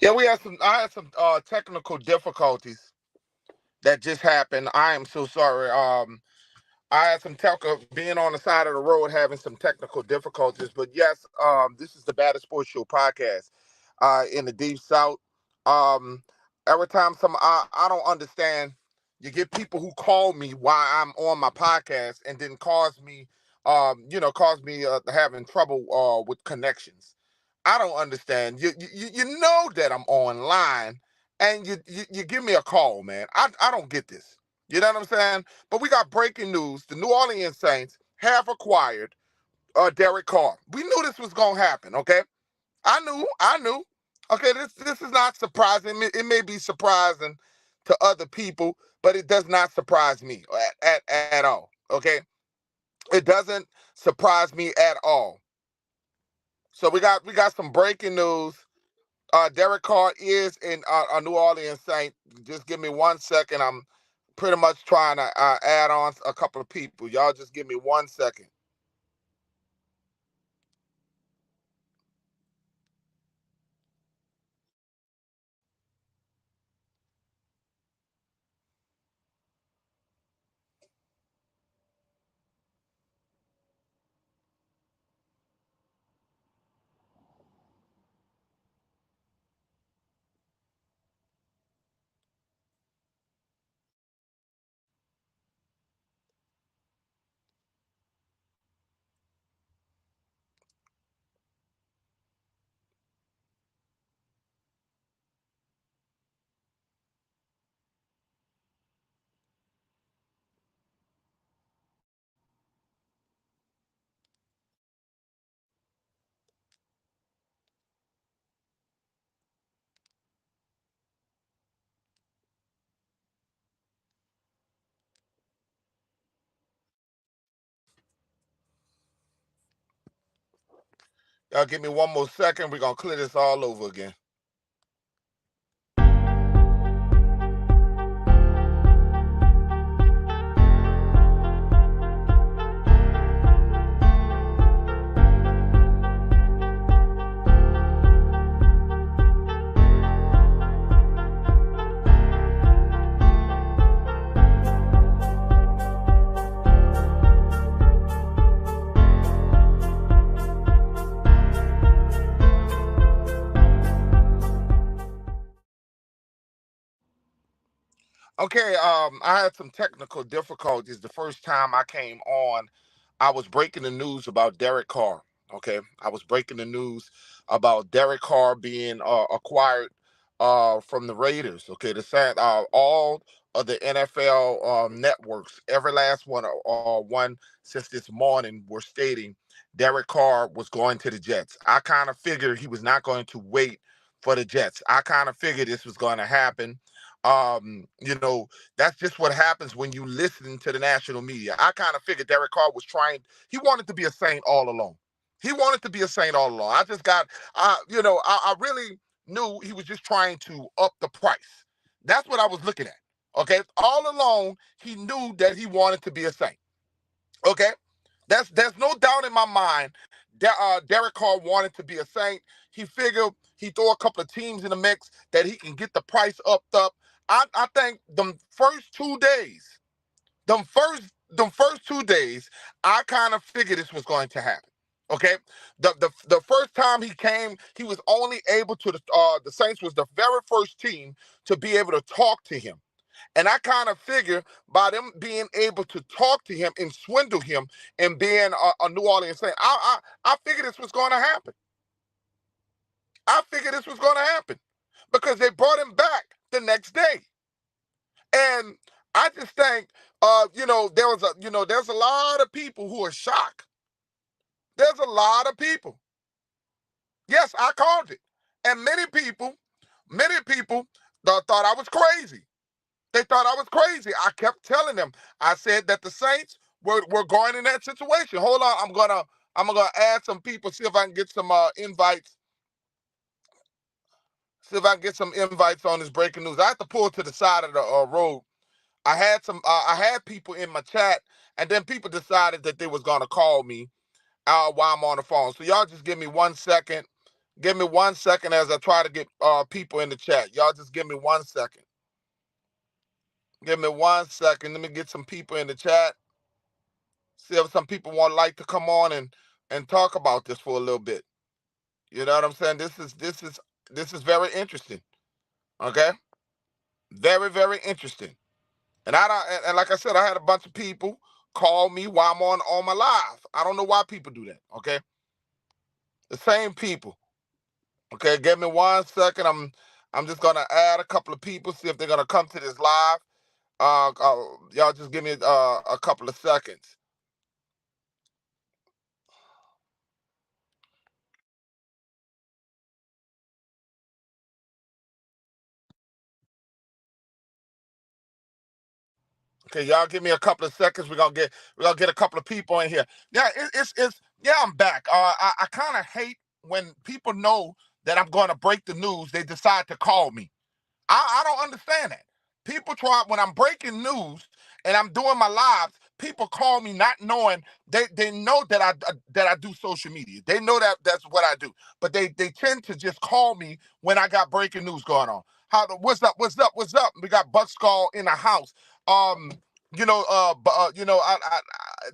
Yeah, we had some. I had some technical difficulties that just happened. I am so sorry. I had some being on the side of the road having some technical difficulties. But yes, this is the Baddest Sports Show podcast in the Deep South. Um, every time I don't understand. You get people who call me while I'm on my podcast and then cause me having trouble with connections. I don't understand. You know that I'm online, and you give me a call, man. I don't get this. You know what I'm saying? But we got breaking news. The New Orleans Saints have acquired Derek Carr. We knew this was gonna happen. Okay, I knew. Okay, this is not surprising. It may be surprising to other people, but it does not surprise me at all. Okay, it doesn't surprise me at all. So we got some breaking news. Derek Carr is in a New Orleans Saint. Just give me 1 second. I'm pretty much trying to add on a couple of people. Y'all just give me 1 second. Y'all give me one more second. We're gonna clear this all over again. Okay, I had some technical difficulties the first time I came on. I was breaking the news about Derek Carr. Okay, I was breaking the news about Derek Carr being acquired from the Raiders. Okay, all of the NFL networks, every last one since this morning, were stating Derek Carr was going to the Jets. I kind of figured he was not going to wait for the Jets. I kind of figured this was going to happen. You know, that's just what happens when you listen to the national media. I kind of figured Derek Carr was trying, he wanted to be a Saint all along. He wanted to be a Saint all along. I just got, I really knew he was just trying to up the price. That's what I was looking at. Okay. All along, he knew that he wanted to be a Saint. Okay. There's no doubt in my mind that Derek Carr wanted to be a Saint. He figured he throw a couple of teams in the mix that he can get the price upped up. I think them first 2 days, them first 2 days, I kind of figured this was going to happen. Okay, the first time he came, he was only able to the Saints was the very first team to be able to talk to him. And I kind of figure by them being able to talk to him and swindle him and being a New Orleans Saint, I figured this was going to happen. I figured this was going to happen because they brought him back the next day. And I just think, there's a lot of people who are shocked. There's a lot of people. Yes, I called it. And many people thought I was crazy. They thought I was crazy. I kept telling them. I said that the Saints were going in that situation. Hold on, I'm gonna add some people. See if I can get some invites. See if I can get some invites on this breaking news. I have to pull to the side of the road. I had people in my chat, and then people decided that they was gonna call me while I'm on the phone. So y'all just give me 1 second. Give me 1 second as I try to get people in the chat. Y'all just give me 1 second. Give me 1 second. Let me get some people in the chat. See if some people want like to come on and talk about this for a little bit. You know what I'm saying? This is very interesting. Okay? Very, very interesting. And and like I said, I had a bunch of people call me while I'm on my live. I don't know why people do that. Okay? The same people. Okay, give me 1 second. I'm just gonna add a couple of people, see if they're gonna come to this live. Y'all just give me a couple of seconds. Okay, y'all give me a couple of seconds. We're gonna get a couple of people in here. Yeah, it's yeah, I'm back. I kind of hate when people know that I'm going to break the news. They decide to call me. I don't understand that. People try when I'm breaking news and I'm doing my lives. People call me not knowing they know that I do social media. They know that that's what I do. But they tend to just call me when I got breaking news going on. What's up? What's up? What's up? We got Buck Skull in the house. Um,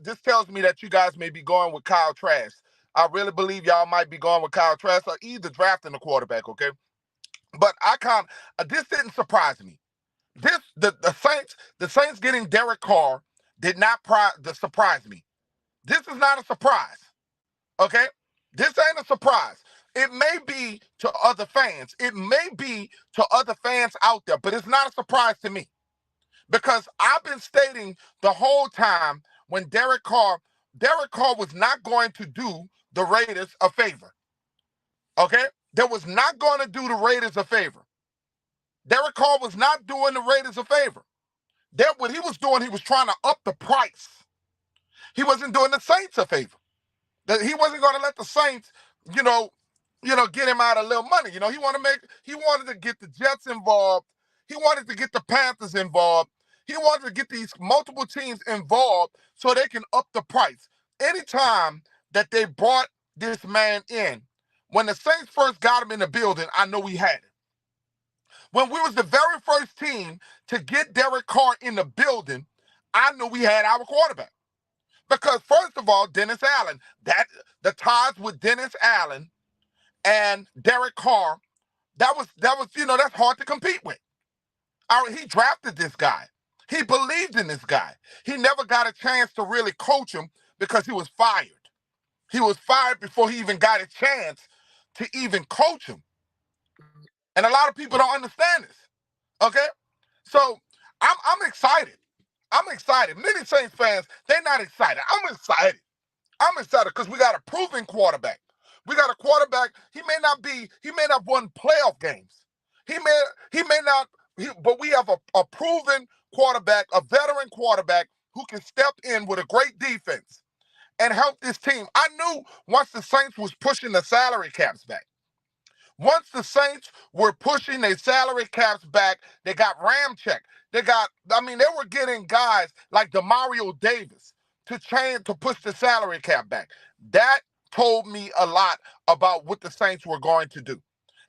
this tells me that you guys may be going with Kyle Trask. I really believe y'all might be going with Kyle Trask or either drafting a quarterback. Okay, but this didn't surprise me. The Saints getting Derek Carr did not surprise me. This is not a surprise. Okay? This ain't a surprise. It may be to other fans. It may be to other fans out there, but it's not a surprise to me. Because I've been stating the whole time when Derek Carr was not going to do the Raiders a favor. Okay? That was not going to do the Raiders a favor. Derek Carr was not doing the Raiders a favor. That what he was doing, he was trying to up the price. He wasn't doing the Saints a favor. That he wasn't going to let the Saints, you know, get him out a little money. He wanted to get the Jets involved. He wanted to get the Panthers involved. He wanted to get these multiple teams involved so they can up the price. Anytime that they brought this man in, when the Saints first got him in the building, I know we had it. When we was the very first team to get Derek Carr in the building, I knew we had our quarterback. Because first of all, Dennis Allen, the ties with Dennis Allen and Derek Carr, that's hard to compete with. He drafted this guy. He believed in this guy. He never got a chance to really coach him because he was fired. He was fired before he even got a chance to even coach him. And a lot of people don't understand this. Okay? So I'm excited. I'm excited. Many Saints fans, they're not excited. I'm excited. I'm excited because we got a proven quarterback. We got a quarterback. He may not won playoff games. He may not, but we have a proven quarterback, a veteran quarterback who can step in with a great defense and help this team. I knew once the Saints was pushing the salary caps back. Once the Saints were pushing their salary caps back, they got Ramcheck. They were getting guys like Demario Davis to push the salary cap back. That told me a lot about what the Saints were going to do.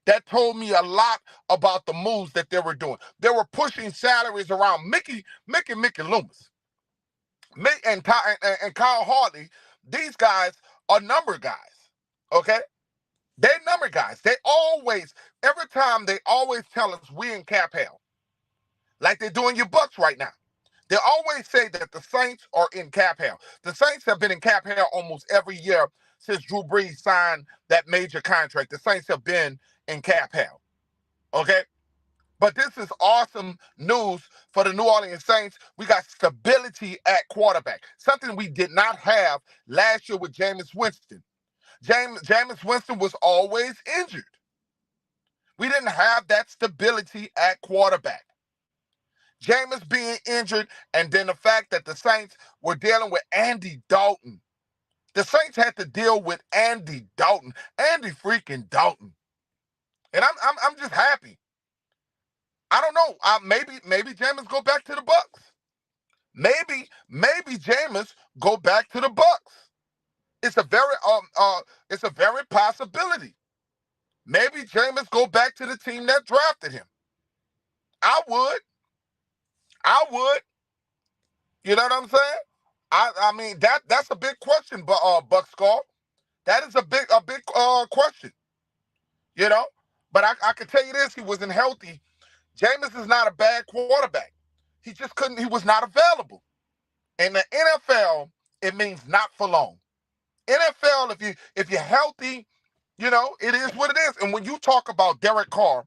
That told me a lot about the moves that they were doing. They were pushing salaries around Mickey Loomis. And Kyle Hartley. These guys are number guys. Okay? They number guys. Every time they always tell us we in cap hell. Like they're doing your Bucks right now. They always say that the Saints are in cap hell. The Saints have been in cap hell almost every year since Drew Brees signed that major contract. The Saints have been in cap hell. Okay? But this is awesome news for the New Orleans Saints. We got stability at quarterback, something we did not have last year with Jameis Winston. Jameis Winston was always injured. We didn't have that stability at quarterback. Jameis being injured, and then the fact that the Saints were dealing with Andy Dalton. The Saints had to deal with Andy Dalton. Andy freaking Dalton. And I'm just happy. I don't know. Maybe Jameis go back to the Bucks. Maybe Jameis go back to the Bucks. It's a very possibility. maybe Jameis go back to the team that drafted him. I would. You know what I'm saying? I mean that's a big question, but Buck Skull. That is a big question. You know? But I can tell you this, he wasn't healthy. Jameis is not a bad quarterback. He just couldn't, he was not available. In the NFL, it means not for long. NFL, if you're healthy, you know, it is what it is. And when you talk about Derek Carr,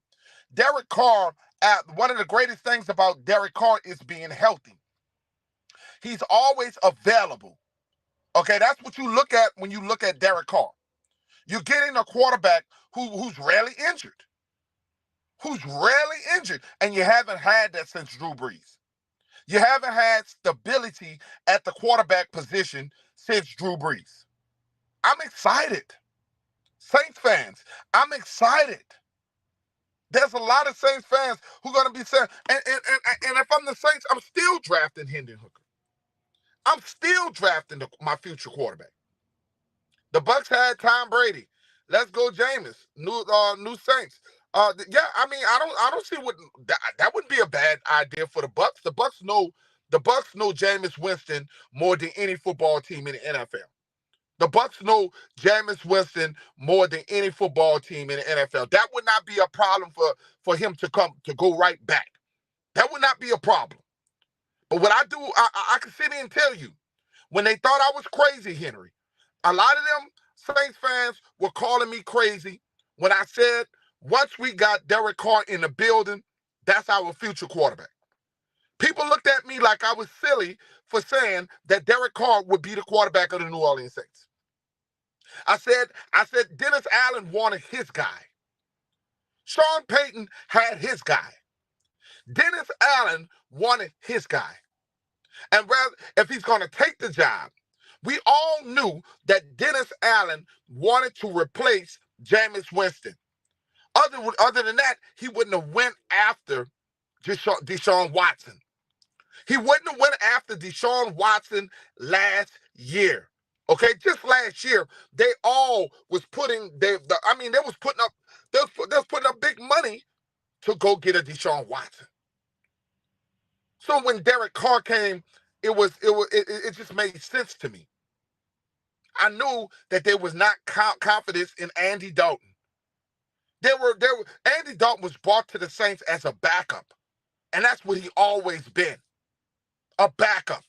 one of the greatest things about Derek Carr is being healthy. He's always available. Okay, that's what you look at when you look at Derek Carr. You're getting a quarterback who's rarely injured. And you haven't had that since Drew Brees. You haven't had stability at the quarterback position since Drew Brees. I'm excited. Saints fans, I'm excited. There's a lot of Saints fans who are going to be saying, and if I'm the Saints, I'm still drafting Hendon Hooker. I'm still drafting my future quarterback. The Bucks had Tom Brady. Let's go, Jameis. New Saints. Yeah, I mean, I don't see what that wouldn't be a bad idea for the Bucks. The Bucks know Jameis Winston more than any football team in the NFL. The Bucks know Jameis Winston more than any football team in the NFL. That would not be a problem for him to go right back. That would not be a problem. But what I do, I can sit here and tell you, when they thought I was crazy, Henry, a lot of them Saints fans were calling me crazy when I said, once we got Derek Carr in the building, that's our future quarterback. People looked at me like I was silly for saying that Derek Carr would be the quarterback of the New Orleans Saints. I said Dennis Allen wanted his guy. Sean Payton had his guy. Dennis Allen wanted his guy. And rather, if he's going to take the job, we all knew that Dennis Allen wanted to replace Jameis Winston. Other than that, he wouldn't have went after Deshaun Watson. He wouldn't have went after Deshaun Watson last year. Okay, just last year, they all was putting they was putting up big money to go get a Deshaun Watson. So when Derek Carr came, it just made sense to me. I knew that there was not confidence in Andy Dalton. Andy Dalton was brought to the Saints as a backup, and that's what he always been, a backup.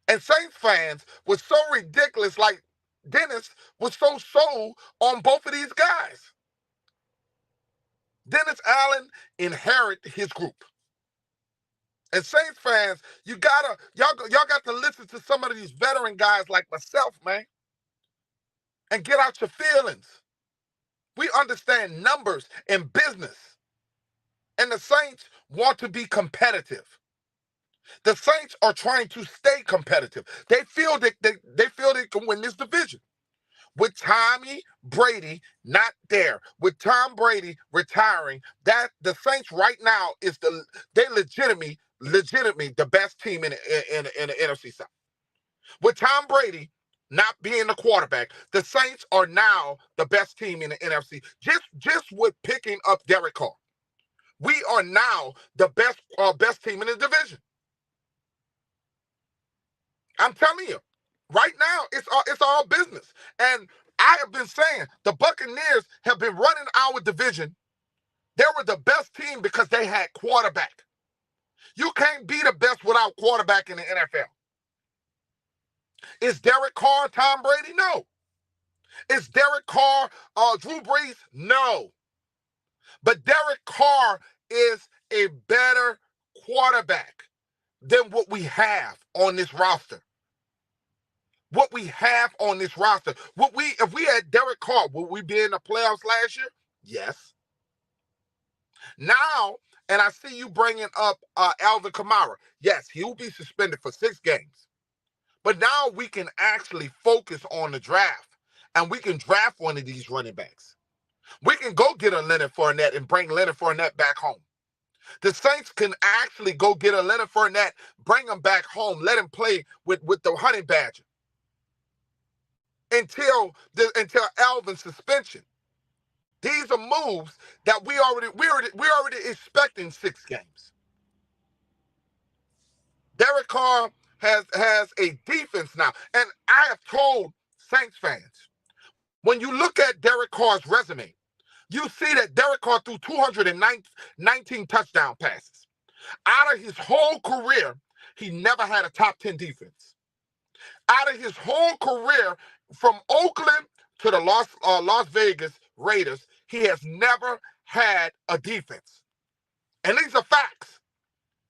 And Saints fans was so ridiculous, like Dennis was so sold on both of these guys. Dennis Allen inherited his group. And Saints fans, y'all got to listen to some of these veteran guys like myself, man, and get out your feelings. We understand numbers and business. And the Saints want to be competitive. The Saints are trying to stay competitive. They feel that they can win this division. With Tommy Brady not there, with Tom Brady retiring, that the Saints right now is legitimately the best team in the NFC South. With Tom Brady not being the quarterback, the Saints are now the best team in the NFC. Just with picking up Derek Carr, we are now the best team in the division. I'm telling you, right now it's all business. And I have been saying the Buccaneers have been running our division. They were the best team because they had quarterback. You can't be the best without quarterback in the NFL. Is Derek Carr Tom Brady? No. Is Derek Carr Drew Brees? No. But Derek Carr is a better quarterback than what we have on this roster. If we had Derek Carr, would we be in the playoffs last year? Yes. Now, and I see you bringing up Alvin Kamara. Yes, he will be suspended for 6 games. But now we can actually focus on the draft, and we can draft one of these running backs. We can go get a Leonard Fournette and bring Leonard Fournette back home. The Saints can actually go get a Leonard Fournette, bring him back home, let him play with the Honey Badger until Alvin's suspension. These are moves that we already expecting 6 games. Derek Carr has a defense now. And I have told Saints fans, when you look at Derek Carr's resume, you see that Derek Carr threw 219 touchdown passes. Out of his whole career, he never had a top 10 defense. Out of his whole career, from Oakland to the Las Vegas Raiders, he has never had a defense. And these are facts.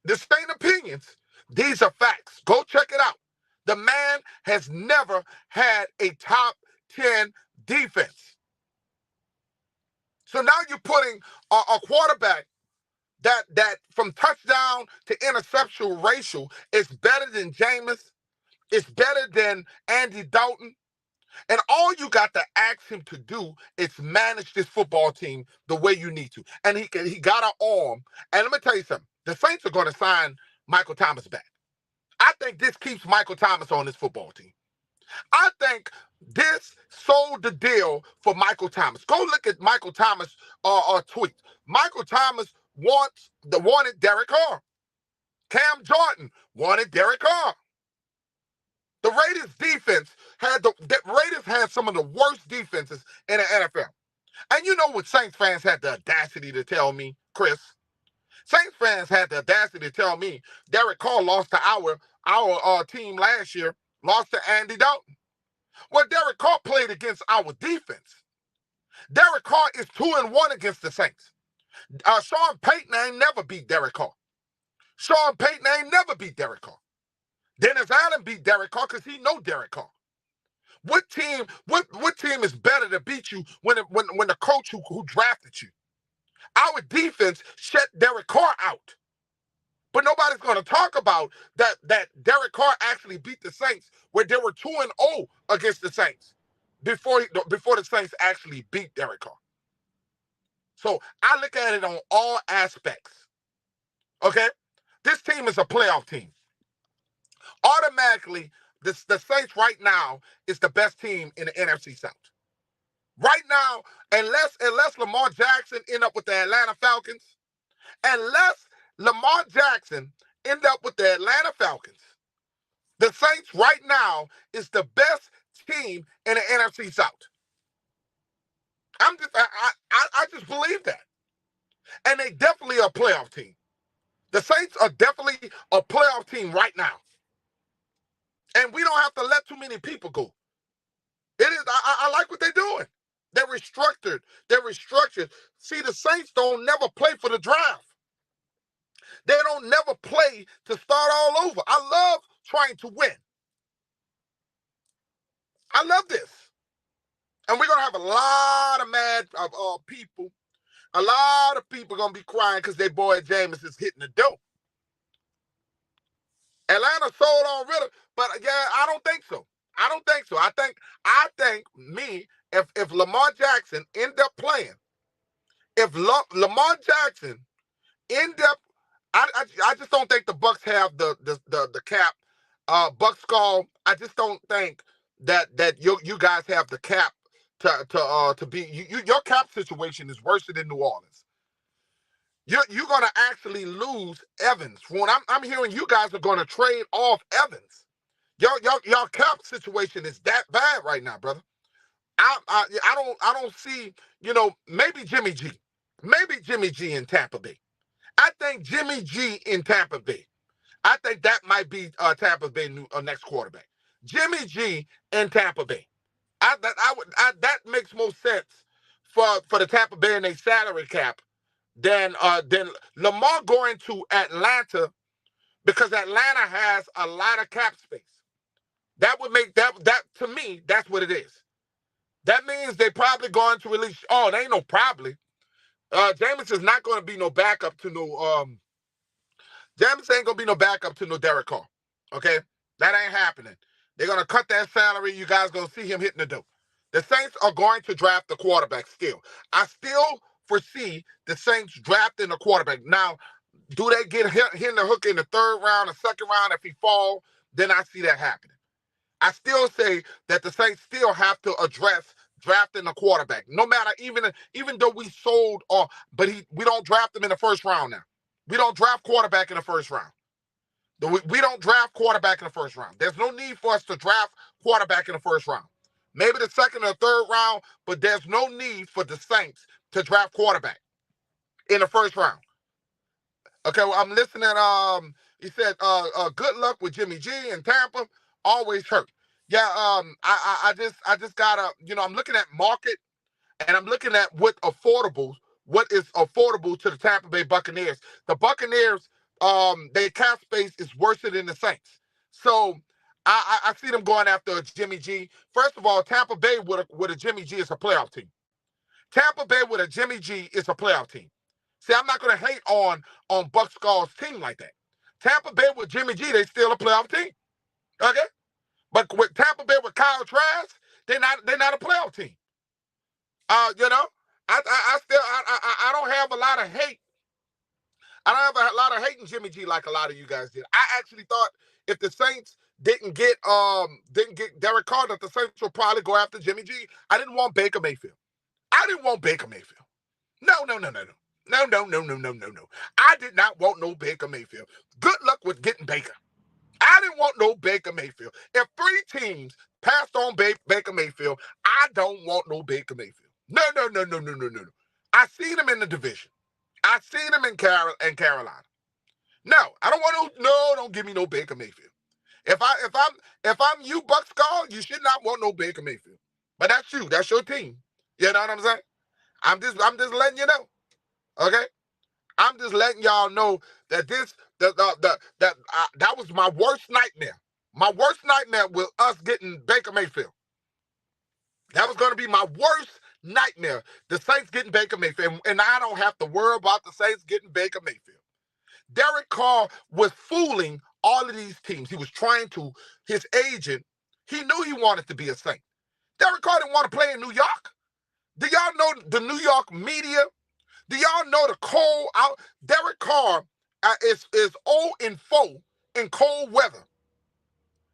This ain't opinions. These are facts. Go check it out. The man has never had a top 10 defense. So now you're putting a quarterback that from touchdown to interception ratio is better than Jameis. It's better than Andy Dalton. And all you got to ask him to do is manage this football team the way you need to. And he got an arm. And let me tell you something. The Saints are going to sign Michael Thomas back. I think this keeps Michael Thomas on this football team. I think this sold the deal for Michael Thomas. Go look at Michael Thomas' tweet. Michael Thomas wanted Derek Carr. Cam Jordan wanted Derek Carr. The Raiders defense the Raiders had some of the worst defenses in the NFL. And you know what Saints fans had the audacity to tell me, Chris? Saints fans had the audacity to tell me Derek Carr lost to our team last year, lost to Andy Dalton. Well, Derek Carr played against our defense. Derek Carr is 2-1 against the Saints. Sean Payton ain't never beat Derek Carr. Sean Payton ain't never beat Derek Carr. Dennis Allen beat Derek Carr because he know Derek Carr. What team is better to beat you when the coach who drafted you? Our defense shut Derek Carr out. But nobody's going to talk about that Derek Carr actually beat the Saints where they were 2-0 against the Saints before the Saints actually beat Derek Carr. So I look at it on all aspects. Okay? This team is a playoff team. Automatically, the Saints right now is the best team in the NFC South. Right now, unless Lamar Jackson end up with the Atlanta Falcons, unless Lamar Jackson end up with the Atlanta Falcons, the Saints right now is the best team in the NFC South. I just believe that. And they definitely are a playoff team. The Saints are definitely a playoff team right now. And we don't have to let too many people go. I like what they're doing. They're restructured. See, the Saints don't never play for the draft. They don't never play to start all over. I love trying to win. I love this. And we're going to have a lot of mad people. A lot of people going to be crying because their boy Jameis is hitting the dope. Atlanta sold on Ritter, but yeah, I don't think so. I think if Lamar Jackson end up playing, if Lamar Jackson end up, I just don't think the Bucs have the cap. Bucs call. I just don't think that you guys have the cap to be. Your cap situation is worse than New Orleans. You're going to actually lose Evans. When I'm hearing you guys are going to trade off Evans. Your cap situation is that bad right now, brother. I don't see, maybe Jimmy G. Maybe Jimmy G in Tampa Bay. I think Jimmy G in Tampa Bay. I think that might be Tampa Bay next quarterback. Jimmy G in Tampa Bay. That makes more sense for the Tampa Bay and their salary cap than Lamar going to Atlanta, because Atlanta has a lot of cap space. That would make that to me, that's what it is. That means they probably going to release. Oh, they ain't no probably. Jameis is not going to be no backup to no. Jameis ain't going to be no backup to no Derek Carr. Okay, that ain't happening. They're going to cut that salary. You guys going to see him hitting the dope. The Saints are going to draft the quarterback still. I still foresee the Saints drafting a quarterback. Now, do they get hit in the hook in the third round or second round? If he fall, then I see that happening. I still say that the Saints still have to address drafting a quarterback. No matter, even though we sold, we don't draft them in the first round now. We don't draft quarterback in the first round. We don't draft quarterback in the first round. There's no need for us to draft quarterback in the first round. Maybe the second or third round, but there's no need for the Saints to draft quarterback in the first round. Okay, well, I'm listening. He said, good luck with Jimmy G in Tampa. Always hurt. Yeah, I just gotta, I'm looking at market, and I'm looking at what is affordable to the Tampa Bay Buccaneers. The Buccaneers, their cap space is worse than the Saints. So I see them going after Jimmy G. First of all, Tampa Bay with a Jimmy G is a playoff team. Tampa Bay with a Jimmy G is a playoff team. See, I'm not going to hate on Buck Skull's team like that. Tampa Bay with Jimmy G, they still a playoff team. Okay? But with Tampa Bay with Kyle Trask, they're not a playoff team. I don't have a lot of hate. I don't have a lot of hate in Jimmy G like a lot of you guys did. I actually thought if the Saints didn't get Derek Carr, that the Saints would probably go after Jimmy G. I didn't want Baker Mayfield. No. I did not want no Baker Mayfield. Good luck with getting Baker. I didn't want no Baker Mayfield. If 3 teams passed on Baker Mayfield, I don't want no Baker Mayfield. No. I seen him in the division. I seen him in Carolina. No, I don't want don't give me no Baker Mayfield. If I'm you, Buck Skull, you should not want no Baker Mayfield. But that's you. That's your team. You know what I'm saying? I'm just letting you know. Okay? I'm just letting y'all know that that was my worst nightmare. My worst nightmare was us getting Baker Mayfield. That was going to be my worst nightmare. The Saints getting Baker Mayfield. And I don't have to worry about the Saints getting Baker Mayfield. Derek Carr was fooling all of these teams. He was trying to, his agent, he knew he wanted to be a Saint. Derek Carr didn't want to play in New York. Do y'all know the New York media? Do y'all know the cold out? Derek Carr is 0-4 in cold weather.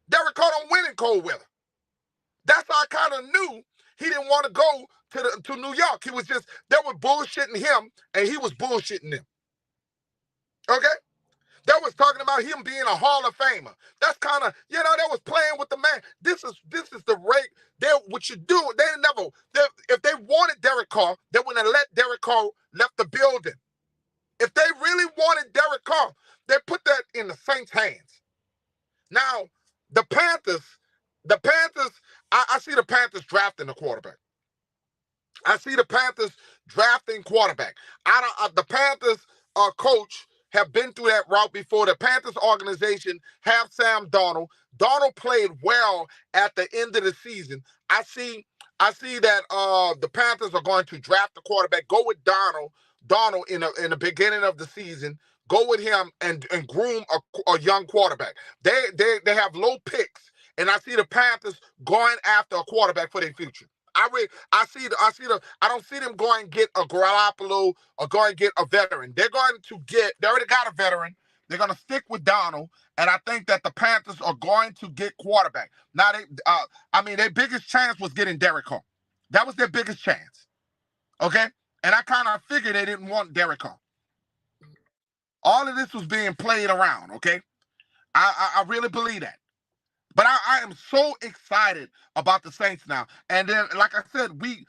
Derek Carr don't win in cold weather. That's how I kind of knew he didn't want to go to New York. He was just, they were bullshitting him, and he was bullshitting them. Okay? They was talking about him being a Hall of Famer. That's kind of, they was playing with the man. This is the rate. What you do, if they wanted Derek Carr, they wouldn't have let Derek Carr left the building. If they really wanted Derek Carr, they put that in the Saints' hands. Now, the Panthers, I see the Panthers drafting a quarterback. I see the Panthers drafting quarterback. The Panthers coach have been through that route before. The Panthers organization have Sam Darnold. Darnold played well at the end of the season. I see that the Panthers are going to draft the quarterback. Go with Darnold in the beginning of the season. Go with him and groom a young quarterback. They have low picks, and I see the Panthers going after a quarterback for their future. I don't see them going and get a Garoppolo or going and get a veteran. They already got a veteran. They're going to stick with Donald, and I think that the Panthers are going to get quarterback. Now, their biggest chance was getting Derek Carr. That was their biggest chance, okay? And I kind of figured they didn't want Derek Carr. All of this was being played around, okay? I really believe that. But I am so excited about the Saints now. And then, like I said, we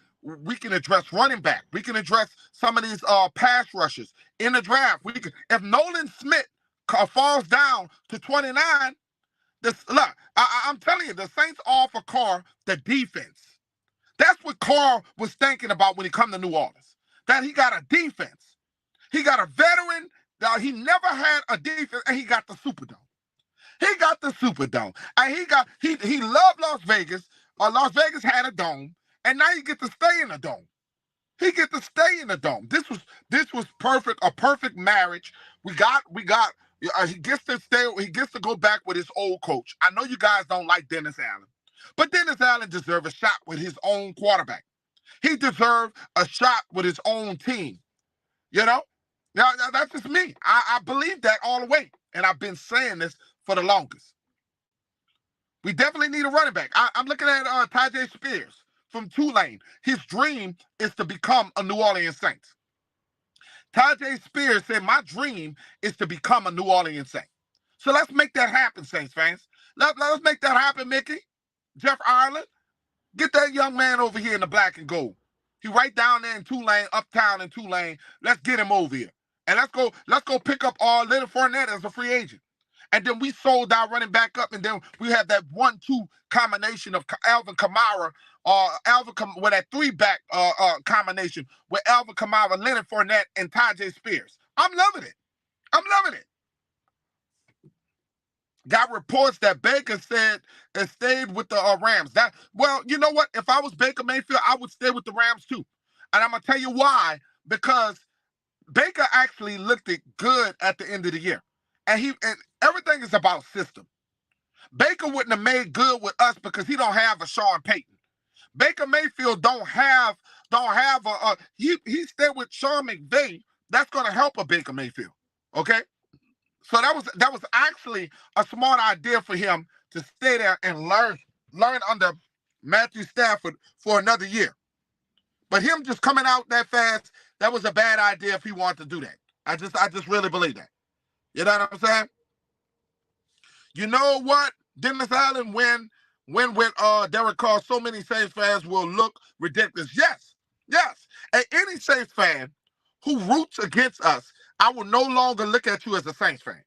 can address running back. We can address some of these pass rushers in the draft. If Nolan Smith falls down to 29, I'm telling you, the Saints offer Carr the defense. That's what Carr was thinking about when he come to New Orleans. That he got a defense. He got a veteran. He never had a defense, and he got the Superdome. He got the Superdome. And he loved Las Vegas. Las Vegas had a dome, and now he get to stay in the dome. He get to stay in the dome. This was perfect, a perfect marriage. He gets to stay. He gets to go back with his old coach. I know you guys don't like Dennis Allen, but Dennis Allen deserves a shot with his own quarterback. He deserves a shot with his own team. Now that's just me. I believe that all the way, and I've been saying this for the longest. We definitely need a running back. I'm looking at Tajay Spears from Tulane. His dream is to become a New Orleans Saints. Tyjae Spears said, my dream is to become a New Orleans Saint. So let's make that happen, Saints fans. Let's make that happen, Mickey. Jeff Ireland, get that young man over here in the black and gold. He right down there in Tulane, uptown in Tulane. Let's get him over here. And let's go pick up Leonard Fournette as a free agent. And then we sold our running back up, and then we have that 1-2 combination of Alvin Kamara, with that 3-back combination with Alvin Kamara, Leonard Fournette, and Tyjae Spears. I'm loving it. I'm loving it. Got reports that Baker said it stayed with the Rams. Well, you know what? If I was Baker Mayfield, I would stay with the Rams too. And I'm going to tell you why. Because Baker actually looked good at the end of the year. And everything is about system. Baker wouldn't have made good with us because he don't have a Sean Payton. Baker Mayfield don't have he stayed with Sean McVay. That's going to help a Baker Mayfield. Okay? So that was actually a smart idea for him to stay there and learn under Matthew Stafford for another year. But him just coming out that fast, that was a bad idea if he wanted to do that. I just really believe that. You know what I'm saying? You know what? Dennis Allen win with Derek Carr, so many Saints fans will look ridiculous. Yes. And any Saints fan who roots against us, I will no longer look at you as a Saints fan.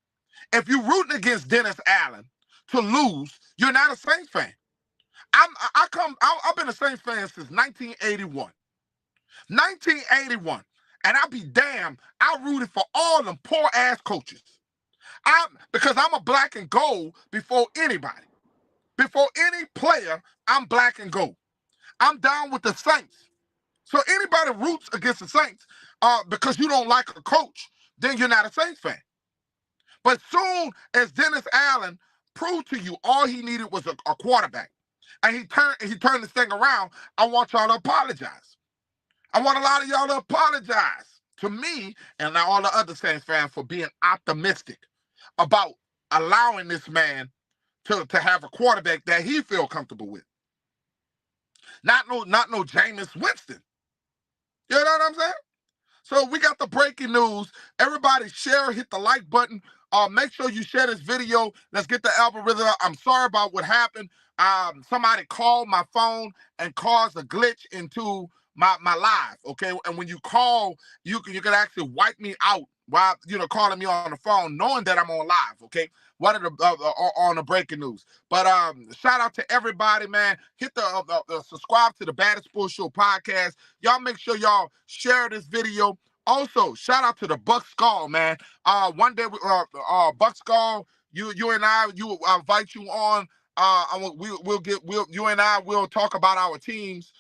If you're rooting against Dennis Allen to lose, you're not a Saints fan. I've been a Saints fan since 1981. 1981. And I'll be damned, I rooted for all them poor-ass coaches. Because I'm a black and gold before anybody. Before any player, I'm black and gold. I'm down with the Saints. So anybody roots against the Saints because you don't like a coach, then you're not a Saints fan. But soon as Dennis Allen proved to you all he needed was a quarterback, and he turned this thing around, I want y'all to apologize. I want a lot of y'all to apologize to me and all the other Saints fans for being optimistic about allowing this man to have a quarterback that he feel comfortable with. Not no Jameis Winston. You know what I'm saying? So we got the breaking news. Everybody share, hit the like button. Make sure you share this video. Let's get the algorithm up. I'm sorry about what happened. Somebody called my phone and caused a glitch into my live, okay? And when you call, you can actually wipe me out while calling me on the phone, knowing that I'm on live, okay? What are the on the breaking news? But shout out to everybody, man. Hit the subscribe to the Baddest Sports Show podcast. Y'all make sure y'all share this video. Also, shout out to the Buck Skull, man. One day, Buck Skull, you and I, I'll invite you on. You and I will talk about our teams.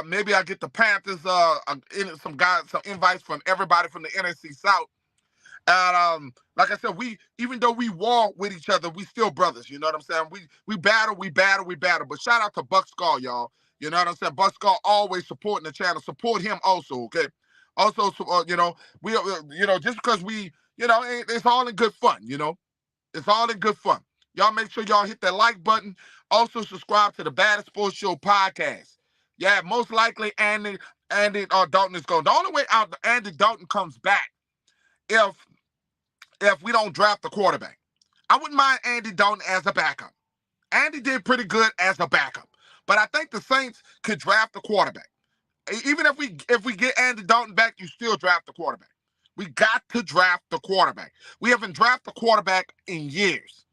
Maybe I'll get the Panthers, some invites from everybody from the NFC South. And like I said, even though we war with each other, we still brothers. You know what I'm saying? We battle. But shout out to Buck Skull, y'all. You know what I'm saying? Buck Skull always supporting the channel. Support him also, okay? Also, we just because it's all in good fun. It's all in good fun. Y'all make sure y'all hit that like button. Also subscribe to the Baddest Sports Show podcast. Yeah, most likely Andy Dalton is going. The only way out Andy Dalton comes back if we don't draft the quarterback. I wouldn't mind Andy Dalton as a backup. Andy did pretty good as a backup. But I think the Saints could draft the quarterback. Even if we get Andy Dalton back, you still draft the quarterback. We got to draft the quarterback. We haven't drafted the quarterback in years.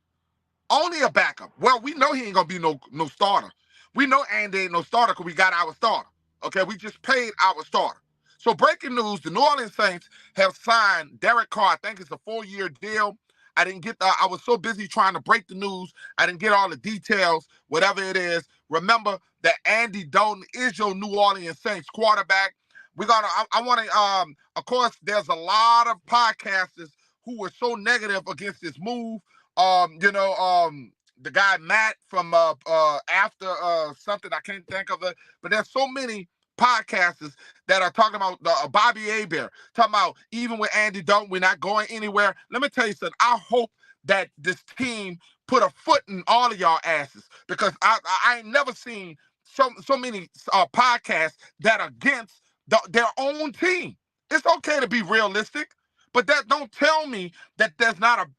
Only a backup. Well, we know he ain't going to be no starter. We know Andy ain't no starter because we got our starter. Okay, we just paid our starter. So breaking news, the New Orleans Saints have signed Derek Carr. I think it's a 4-year deal. I was so busy trying to break the news. I didn't get all the details, whatever it is. Remember that Andy Dalton is your New Orleans Saints quarterback. Of course, there's a lot of podcasters who were so negative against this move. The guy Matt from after something, I can't think of it, but there's so many podcasters that are talking about Bobby Hebert, talking about even with Andy Dalton, we're not going anywhere. Let me tell you something. I hope that this team put a foot in all of y'all asses because I ain't never seen so many podcasts that are against their own team. It's okay to be realistic, but that don't tell me that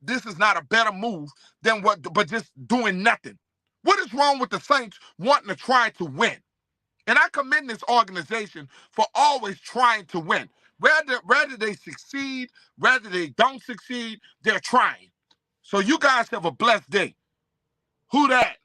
this is not a better move than but just doing nothing. What is wrong with the Saints wanting to try to win? And I commend this organization for always trying to win. Rather they succeed, rather they don't succeed, they're trying. So you guys have a blessed day. Who that?